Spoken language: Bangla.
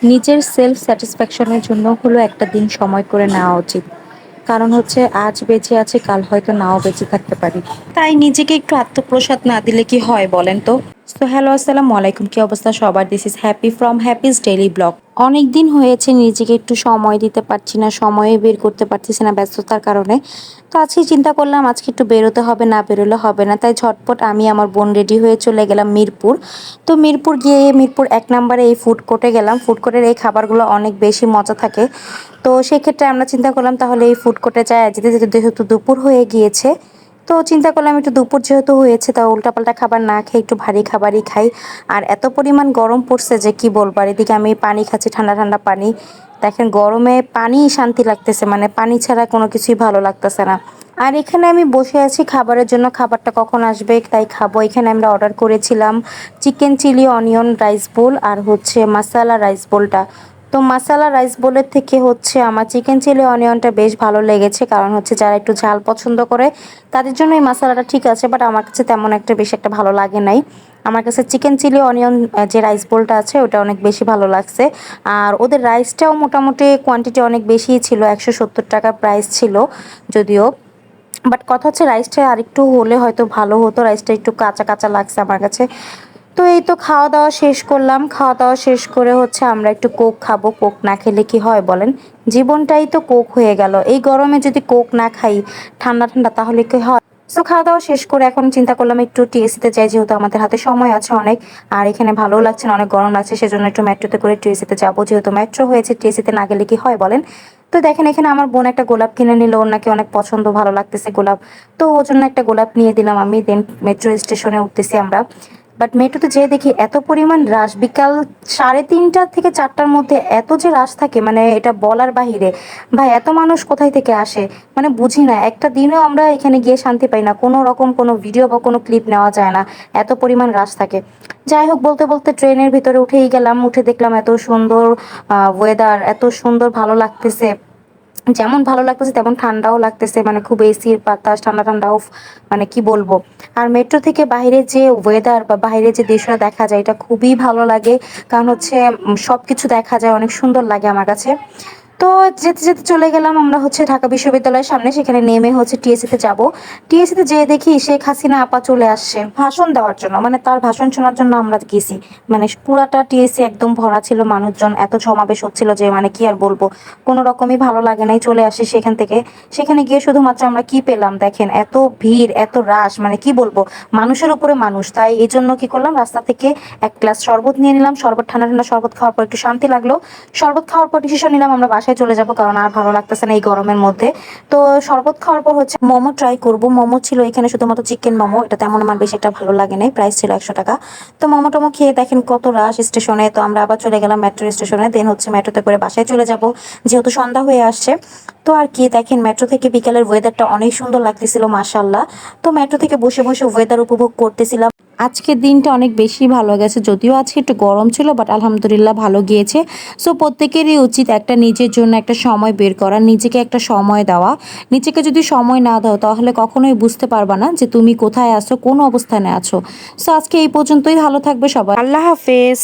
নিজের সেলফ স্যাটিসফ্যাকশনের জন্য হলো একটা দিন সময় করে নেওয়া উচিত। কারণ হচ্ছে আজ বেঁচে আছি, কাল হয়তো নাও বেঁচে থাকতে পারি। তাই নিজেকে একটু আত্মপ্রসাদ না দিলে কি হয় বলেন তো? সো হ্যালো, আসসালামু আলাইকুম। কি অবস্থা সবার? This is happy from Happy's daily blog. অনেক দিন হয়েছে নিজেকে একটু সময় দিতে পারছি না, সময় বের করতে পারতেছি না ব্যস্ততার কারণে। তো আজকে চিন্তা করলাম আজকে একটু বেরোতে হবে, না বেরোলে হবে না। তাই ঝটপট আমি আমার বোন রেডি হয়ে চলে গেলাম মিরপুর। তো মিরপুর গিয়ে মিরপুর ১ নম্বরে এই ফুড কোর্টে গেলাম। ফুড কোর্টের এই খাবারগুলো অনেক বেশি মজা থাকে। তো সেক্ষেত্রে আমরা চিন্তা করলাম তাহলে এই ফুড কোর্টে যাই। যেতে যেতে যেহেতু দুপুর হয়ে গিয়েছে, তো চিন্তা করলাম একটু দুপুর যেহেতু হয়েছে তা উল্টাপাল্টা খাবার না খেয়ে একটু ভারী খাবারই খাই। আর এত পরিমাণ গরম পড়ছে যে কি বলবো। আর এদিকে আমি পানি খাচ্ছি, ঠান্ডা ঠান্ডা পানি। দেখেন গরমে পানি শান্তি লাগতেছে, মানে পানি ছাড়া কোনো কিছুই ভালো লাগতেছে না। আর এখানে আমি বসে আছি খাবারের জন্য, খাবারটা কখন আসবে তাই খাবো। এখানে আমরা অর্ডার করেছিলাম chicken chilli onion rice bowl আর হচ্ছে মাসালা রাইস বোলটা। তো মাসালা রাইস বোলের থেকে হচ্ছে আমার চিকেন চিলি অনিয়নটা বেশ ভালো লেগেছে, কারণ হচ্ছে যারা একটু ঝাল পছন্দ করে তাদের জন্য এই মশলাটা ঠিক আছে, বাট আমার কাছে তেমন একটা বেশি একটা ভালো লাগে নাই। আমার কাছে চিকেন চিলি অনিয়ন যে রাইস বোলটা আছে ওটা অনেক বেশি ভালো লাগছে। আর ওদের রাইসটাও মোটামুটি কোয়ান্টিটি অনেক বেশিই ছিল, ১৭০ টাকার প্রাইস ছিল যদিও। বাট কথা হচ্ছে রাইসটা আরেকটু হলে হয়তো ভালো হতো, রাইসটা একটু কাঁচা কাঁচা লাগছে আমার কাছে। তো এই তো খাওয়া দাওয়া শেষ করলাম, খাওয়া দাওয়া শেষ করে হচ্ছে আমরা একটু কোক খাবো। কোক না খেলে কি হয় বলেন? জীবনটাই তো কোক হয়ে গেল। এই গরমে যদি কোক না খাই ঠান্ডা ঠান্ডা তাহলে কি হয়? তো খাওয়া দাওয়া শেষ করে এখন চিন্তা করলাম একটু টিএসসিতে যাই, যেহেতু আমাদের হাতে সময় আছে অনেক। আর এখানে ভালোও লাগছে না, অনেক গরম লাগছে, সেজন্য একটু মেট্রোতে করে টিএসসিতে যাবো। যেহেতু মেট্রো হয়েছে, টিএসসিতে না গেলে কি হয় বলেন? তো দেখেন এখানে আমার বোন একটা গোলাপ কিনে নিল, ওর নাকি অনেক পছন্দ, ভালো লাগতেছে গোলাপ। তো ওর জন্য একটা গোলাপ নিয়ে দিলাম আমি। দেন মেট্রো স্টেশনে উঠতেছি আমরা। বাট মেট্রোতে যেয়ে দেখি এত পরিমাণ রাশ, বিকাল ৩:৩০ থেকে ৪টার মধ্যে এত যে রাশ থাকে মানে এটা বলার বাহিরে। ভাই এত মানুষ কোথায় থেকে আসে মানে বুঝি না। একটা দিনও আমরা এখানে গিয়ে শান্তি পাই না, কোনো রকম কোনো ভিডিও বা কোনো ক্লিপ নেওয়া যায় না, এত পরিমাণ রাশ থাকে। যাই হোক, বলতে বলতে ট্রেনের ভিতরে উঠেই গেলাম। উঠে দেখলাম এত সুন্দর ওয়েদার, এত সুন্দর ভালো লাগতেছে। যেমন ভালো লাগতেছে তেমন ঠান্ডাও লাগতেছে, মানে খুব এসির বাতাস, ঠান্ডা ঠান্ডা, উফ মানে কি বলবো। আর মেট্রো থেকে বাইরে যে ওয়েদার বা বাইরে যে দৃশ্যটা দেখা যায় এটা খুবই ভালো লাগে। কারণ হচ্ছে সবকিছু দেখা যায়, অনেক সুন্দর লাগে আমার কাছে। তো যেতে যেতে চলে গেলাম আমরা হচ্ছে ঢাকা বিশ্ববিদ্যালয়ের সামনে, সেখানে নেমে হচ্ছে টিএসসিতে যাব। টিএসসিতে যেয়ে দেখি শেখ হাসিনা আপা চলে আসছে ভাষণ দেওয়ার জন্য, মানে তার ভাষণ শোনার জন্য আমরা গেছি। মানে পুরাটা টিএসসি একদম ভরা ছিল মানুষজন, এত সমাবেশ হচ্ছিল যে মানে কি আর বলবো। কোনো রকমই ভালো লাগে নাই, চলে আসি সেখান থেকে। সেখানে গিয়ে শুধুমাত্র আমরা কি পেলাম দেখেন, এত ভিড় এত রাশ, মানে কি বলবো, মানুষের উপরে মানুষ। তাই এই জন্য কি করলাম, রাস্তা থেকে এক গ্লাস শরবত নিয়ে নিলাম। শরবত, ঠান্ডা ঠান্ডা শরবত খাওয়ার পর একটু শান্তি লাগলো। শরবত খাওয়ার পর ডিসিশন নিলাম আমরা বাসায় চলে যাব, কারণ আর ভালো লাগতেছে না এই গরমের মধ্যে। তো শরবত খাওয়ার পর হচ্ছে মোমো ট্রাই করব। মোমো ছিল এখানে শুধুমাত্র চিকেন মোমো, এটা তেমন আমার বেশি একটা ভালো লাগে নাই, প্রাইস ছিল ১০০ টাকা। তো মোমো টোমো খেয়ে দেখেন কত রাশ স্টেশনে। তো আমরা আবার চলে গেলাম মেট্রো স্টেশনে, দেন হচ্ছে মেট্রোতে করে বাসায় চলে যাব যেহেতু সন্ধ্যা হয়ে আসছে। তো আর কি দেখেন, মেট্রো থেকে বিকালের ওয়েদারটা অনেক সুন্দর লাগতেছিল মাশাল্লাহ। তো মেট্রো থেকে বসে বসে ওয়েদার উপভোগ করতেছিলাম। আজকের দিনটা অনেক বেশি ভালো গেছে, যদিও আজকে একটু গরম ছিল বাট আলহামদুলিল্লাহ ভালো গিয়েছে। সো প্রত্যেকেরই উচিত একটা নিজের জন্য একটা সময় বের করা, নিজেকে একটা সময় দেওয়া। নিজেকে যদি সময় না দাও তাহলে কখনোই বুঝতে পারবা না যে তুমি কোথায় আছো, কোন অবস্থানে আছো। সো আজকে এই পর্যন্তই, ভালো থাকবে সবাই, আল্লাহ হাফেজ।